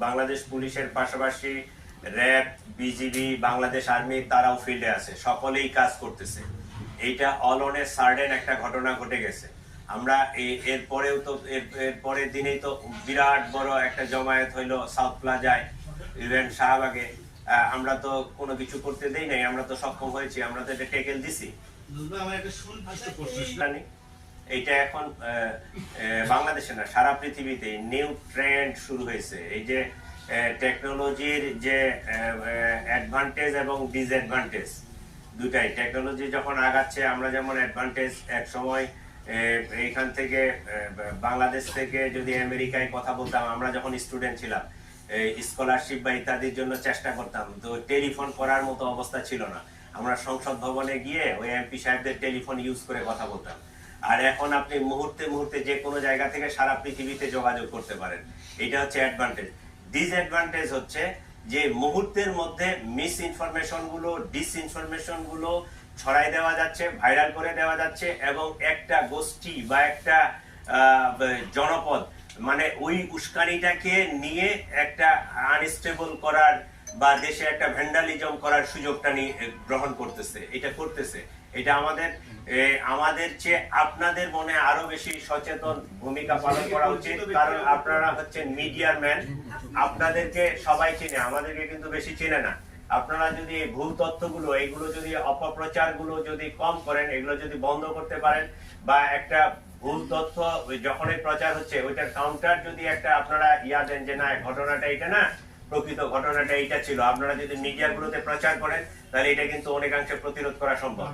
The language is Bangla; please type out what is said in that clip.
বাংলাদেশ পুলিশের পাশাপাশি র্যাব, বিজিবি, বাংলাদেশ আর্মি তারাও ফিল্ডে আছে, সকলেই কাজ করতেছে। এইটা অল অন এ সার্ডেন একটা ঘটনা ঘটে গেছে। আমরা এর পরেও তো এর পরের দিনেই তো বিরাট বড় একটা জমায়েত হইলো সাউথ প্লাজায়, ইভেন শাহবাগে। আমরা তো কোনো কিছু করতে দেই নাই, আমরা তো সক্ষম হয়েছি, আমরা তো এটা টেকেল দিছি। এইটা এখন বাংলাদেশে না, সারা পৃথিবীতে নিউ ট্রেন্ড শুরু হয়েছে। এই যে টেকনোলজির যে অ্যাডভান্টেজ এবং ডিসঅ্যাডভান্টেজ দুটাই, টেকনোলজি যখন আগাচ্ছে, আমরা যেমন অ্যাডভান্টেজ এক সময় এইখান থেকে বাংলাদেশ থেকে যদি আমেরিকায় কথা বলতাম, আমরা যখন স্টুডেন্ট ছিলাম, স্কলারশিপ বা ইত্যাদির জন্য চেষ্টা করতাম, তো টেলিফোন করার মতো অবস্থা ছিল না। আমরা সংসদ ভবনে গিয়ে ওই এমপি সাহেবদের টেলিফোন ইউজ করে কথা বলতাম। আর এখন আপনি মুহূর্তে মুহূর্তে যে কোনো জায়গা থেকে সারা পৃথিবীতে যোগাযোগ করতে পারেন। এটা হচ্ছে অ্যাডভান্টেজ। ডিসঅ্যাডভান্টেজ হচ্ছে যে মুহূর্তের মধ্যে মিস ইনফরমেশন গুলো, ডিসইনফরমেশন গুলো ছড়াই দেওয়া যাচ্ছে, ভাইরাল করে দেওয়া যাচ্ছে, এবং একটা গোষ্ঠী বা একটা জনপদ মানে ওই উস্কানিটাকে নিয়ে একটা আনস্টেবল করার বা দেশে একটা ভ্যান্ডালিজম করার সুযোগটা নিয়ে গ্রহণ করতেছে, এটা করতেছে। এটা আমাদের চেয়ে আপনাদের মনে আরো বেশি সচেতন ভূমিকা পালন করা উচিত, কারণ আপনারা হচ্ছেন মিডিয়ার ম্যান। আপনাদেরকে সবাই চেনে, আমাদেরকে কিন্তু বেশি চেনে না। আপনারা যদি এই ভুল তথ্যগুলো, এইগুলো যদি অপপ্রচার গুলো যদি কম করেন, এগুলো যদি বন্ধ করতে পারেন, বা একটা ভুল তথ্য যখনই প্রচার হচ্ছে ওইটার কাউন্টার যদি একটা আপনারা দেন যে না, ঘটনাটা এটা না, প্রকৃত ঘটনাটা এইটা ছিল, আপনারা যদি মিডিয়া গুলোতে প্রচার করেন, তাহলে এটা কিন্তু অনেকাংশে প্রতিরোধ করা সম্ভব।